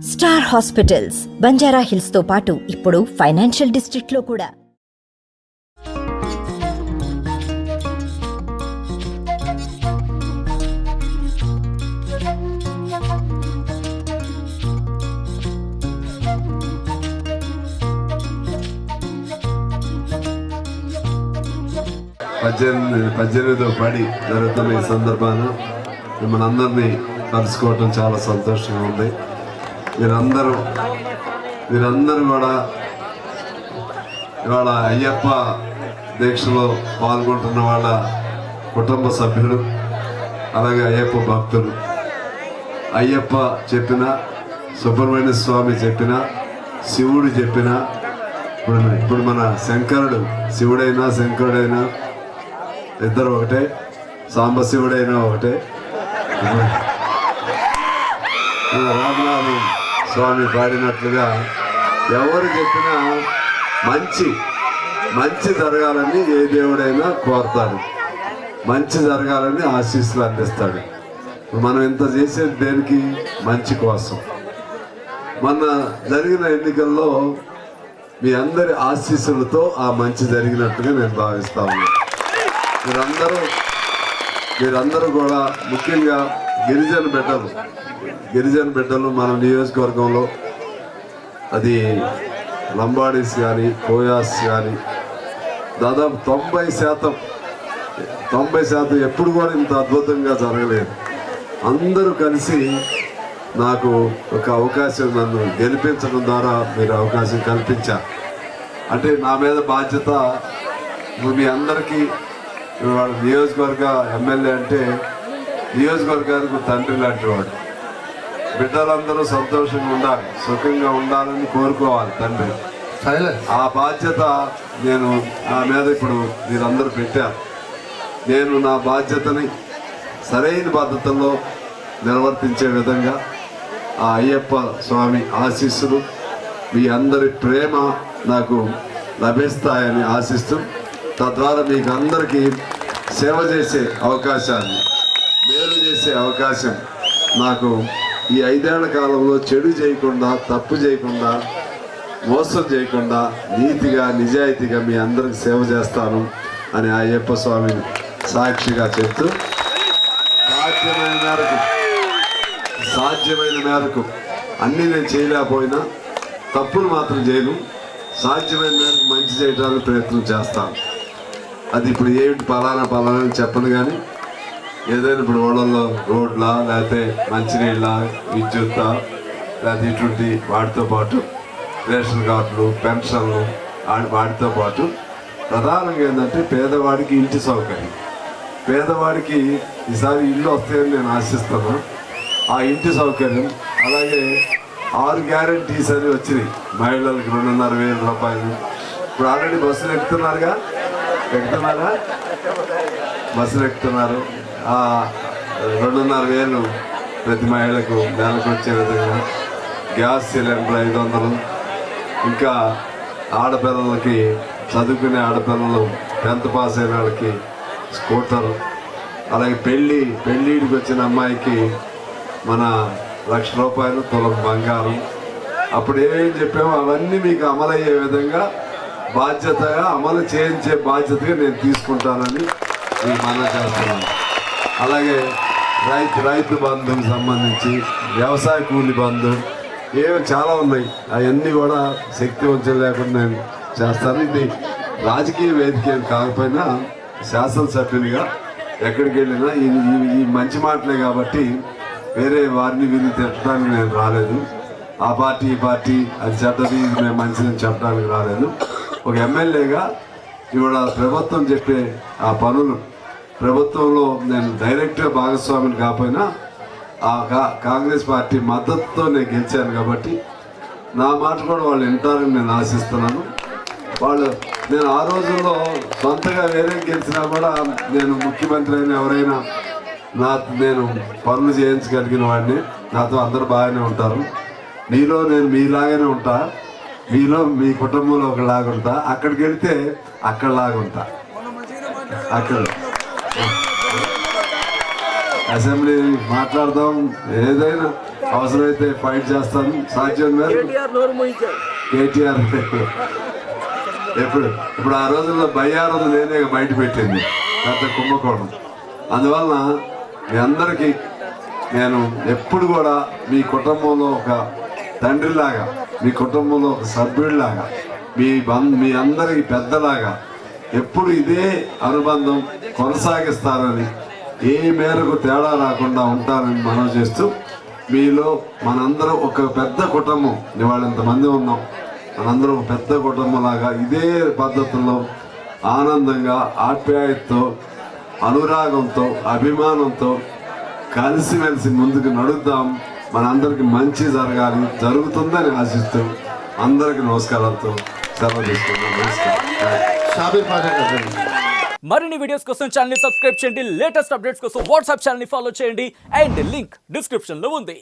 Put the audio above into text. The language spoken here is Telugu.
స్టార్ హాస్పిటల్స్ బంజారా హిల్స్ తో పాటు ఇప్పుడు ఫైనాన్షియల్ డిస్ట్రిక్ట్ లో కూడా. పద్దెనిమిదో పడి జరుగుతున్న ఈ సందర్భాన మిమ్మల్ని అందరినీ కలుసుకోవటం చాలా సంతోషంగా ఉంది. మీరందరూ కూడా ఇవాళ అయ్యప్ప దీక్షలో పాల్గొంటున్న వాళ్ళ కుటుంబ సభ్యులు, అలాగే అయ్యప్ప భక్తులు. అయ్యప్ప చెప్పిన, సుబ్రహ్మణ్య స్వామి చెప్పిన, శివుడు చెప్పిన, ఇప్పుడు మన శంకరుడు, శివుడైనా శంకరుడైనా ఇద్దరు ఒకటే, సాంబశివుడైనా ఒకటే. రామనాథ స్వామి పాడినట్లుగా ఎవరు చెప్పినా మంచి జరగాలని ఏ దేవుడైనా కోరతాడు, మంచి జరగాలని ఆశీస్సులు అందిస్తాడు. మనం ఇంత చేసేది దేనికి? మంచి కోసం. మొన్న జరిగిన ఎన్నికల్లో మీ అందరి ఆశీస్సులతో ఆ మంచి జరిగినట్టుగా నేను భావిస్తా ఉన్నాను. మీరందరూ కూడా ముఖ్యంగా గిరిజన బిడ్డలు మన నియోజకవర్గంలో, అది లంబాడీస్ కానీ కోయాస్ కానీ దాదాపు 90% ఎప్పుడు కూడా ఇంత అద్భుతంగా జరగలేదు. అందరూ కలిసి నాకు ఒక అవకాశం, నన్ను గెలిపించడం ద్వారా మీరు అవకాశం కల్పించారు. అంటే నా మీద బాధ్యత. మీ అందరికీ వాడు నియోజకవర్గ ఎమ్మెల్యే అంటే నియోజకవర్గానికి తండ్రి లాంటి వాడు. బిడ్డలందరూ సంతోషంగా ఉండాలి, సుఖంగా ఉండాలని కోరుకోవాలి తండ్రి. ఆ బాధ్యత నా మీద ఇప్పుడు మీరందరూ పెట్టారు. నేను నా బాధ్యతని సరైన పద్ధతుల్లో నిర్వర్తించే విధంగా ఆ అయ్యప్ప స్వామి ఆశీస్సులు, మీ అందరి ప్రేమ నాకు లభిస్తాయని ఆశిస్తూ, తద్వారా మీకు అందరికీ సేవ చేసే అవకాశాన్ని, మేలు చేసే అవకాశం నాకు ఈ 5 ఏళ్ల కాలంలో చెడు చేయకుండా, తప్పు చేయకుండా, మోసం చేయకుండా నీతిగా నిజాయితీగా మీ అందరికి సేవ చేస్తాను అని అయ్యప్ప స్వామిని సాక్షిగా చెప్తూ, సాధ్యమైన మేరకు అన్నీ నేను చేయలేకపోయినా తప్పులు మాత్రం చేయను. సాధ్యమైన మేరకు మంచి చేయడానికి ప్రయత్నం చేస్తాను. అది ఇప్పుడు ఏమిటి పలానా అని చెప్పను, కానీ ఏదైనా ఇప్పుడు ఓడల్లో రోడ్లా, లేకపోతే మంచినీళ్ళ, విద్యుత్, లేకపోతే ఇటువంటి వాటితో పాటు రేషన్ కార్డులు, పెన్షన్లు, వాటితో పాటు ప్రధానంగా ఏంటంటే పేదవాడికి ఇంటి సౌకర్యం. పేదవాడికి ఈసారి ఇల్లు వస్తాయని నేను ఆశిస్తున్నాను. ఆ ఇంటి సౌకర్యం, అలాగే 6 గ్యారంటీస్ అని వచ్చినాయి మహిళలకు 2,500 రూపాయలు. ఇప్పుడు ఆల్రెడీ బస్సులు ఎక్కుతున్నారా? బస్సులు ఎక్కుతున్నారు. 2,500 ప్రతి మహిళకు నెలకు వచ్చే విధంగా గ్యాస్ సిలిండర్ 500. ఇంకా ఆడపిల్లలకి, చదువుకునే ఆడపిల్లలు, 10th పాస్ అయిన వాళ్ళకి స్కూటర్, అలాగే పెళ్ళిడికి వచ్చిన అమ్మాయికి మన 1,00,000 రూపాయలు తులం బంగారం. అప్పుడు ఏమేం చెప్పామో అవన్నీ మీకు అమలయ్యే విధంగా బాధ్యతగా అమలు చేయించే బాధ్యతగా నేను తీసుకుంటానని మీకు మనం చేస్తున్నాను. అలాగే రైతు బంధుకు సంబంధించి, వ్యవసాయ కూలి బంధు, ఏమి చాలా ఉన్నాయి. అవన్నీ కూడా శక్తి వంచన లేకుండా నేను చేస్తాను. ఇది రాజకీయ వేదిక కాకపోయినా శాసనసభ్యునిగా ఎక్కడికి వెళ్ళినా ఈ మంచి మాటలే కాబట్టి వేరే వారిని వీరిని తిట్టడానికి నేను రాలేదు. ఆ పార్టీ ఈ పార్టీ అది చెడ్డది, ఇది మేము మంచిదని చెప్పడానికి రాలేదు. ఒక ఎమ్మెల్యేగా ఇవాళ ప్రభుత్వం చెప్పే ఆ పనులు, ప్రభుత్వంలో నేను డైరెక్ట్గా భాగస్వామిని కాకపోయినా ఆ కాంగ్రెస్ పార్టీ మద్దతుతో నేను గెలిచాను కాబట్టి నా మాట కూడా వాళ్ళు వింటారని నేను ఆశిస్తున్నాను. నేను ఆ రోజుల్లో సొంతగా వేరే గెలిచినా కూడా నేను ముఖ్యమంత్రి అయిన ఎవరైనా నేను పనులు చేయించగలిగిన వాడిని. నాతో అందరూ బాగానే ఉంటారు. మీలో నేను మీలాగానే ఉంటా, మీలో మీ కుటుంబంలో ఒకలాగా ఉంటా. అక్కడికి వెళితే అక్కడలాగా ఉంటా. అక్కడ అసెంబ్లీ మాట్లాడదాం, ఏదైనా అవసరమైతే ఫైట్ చేస్తాను. సాధ్యం మేరకు కేటీఆర్ ఇప్పుడు ఆ రోజుల్లో బయ్యారది నేనే బయట పెట్టింది పెద్ద కుంభకోణం. అందువలన మీ అందరికీ నేను ఎప్పుడు కూడా మీ కుటుంబంలో ఒక తండ్రిలాగా, మీ కుటుంబంలో ఒక సభ్యుడిలాగా, మీ అందరికి పెద్దలాగా ఎప్పుడు ఇదే అనుబంధం కొనసాగిస్తారని, ఏ మేరకు తేడా రాకుండా ఉంటారని మనం చేస్తూ, మీలో మనందరం ఒక పెద్ద కుటుంబం, ఇవాళ ఇంతమంది ఉన్నాం, మనందరం ఒక పెద్ద కుటుంబంలాగా ఇదే పద్ధతుల్లో ఆనందంగా, ఆప్యాయతతో, అనురాగంతో, అభిమానంతో కలిసిమెలిసి ముందుకు నడుద్దాం. మనందరికి మంచి జరగాలి, జరుగుతుందని ఆశిస్తూ అందరికి నమస్కారాలతో సెలవు తీసుకుంటాం. నమస్కారం. మరిన్ని వీడియోస్ కోసం ఛానల్ ని సబ్స్క్రైబ్ చేయండి. లేటెస్ట్ అప్డేట్స్ కోసం వాట్సాప్ ఛానల్ ని ఫాలో చేయండి. అండ్ లింక్ డిస్క్రిప్షన్ లో ఉంది.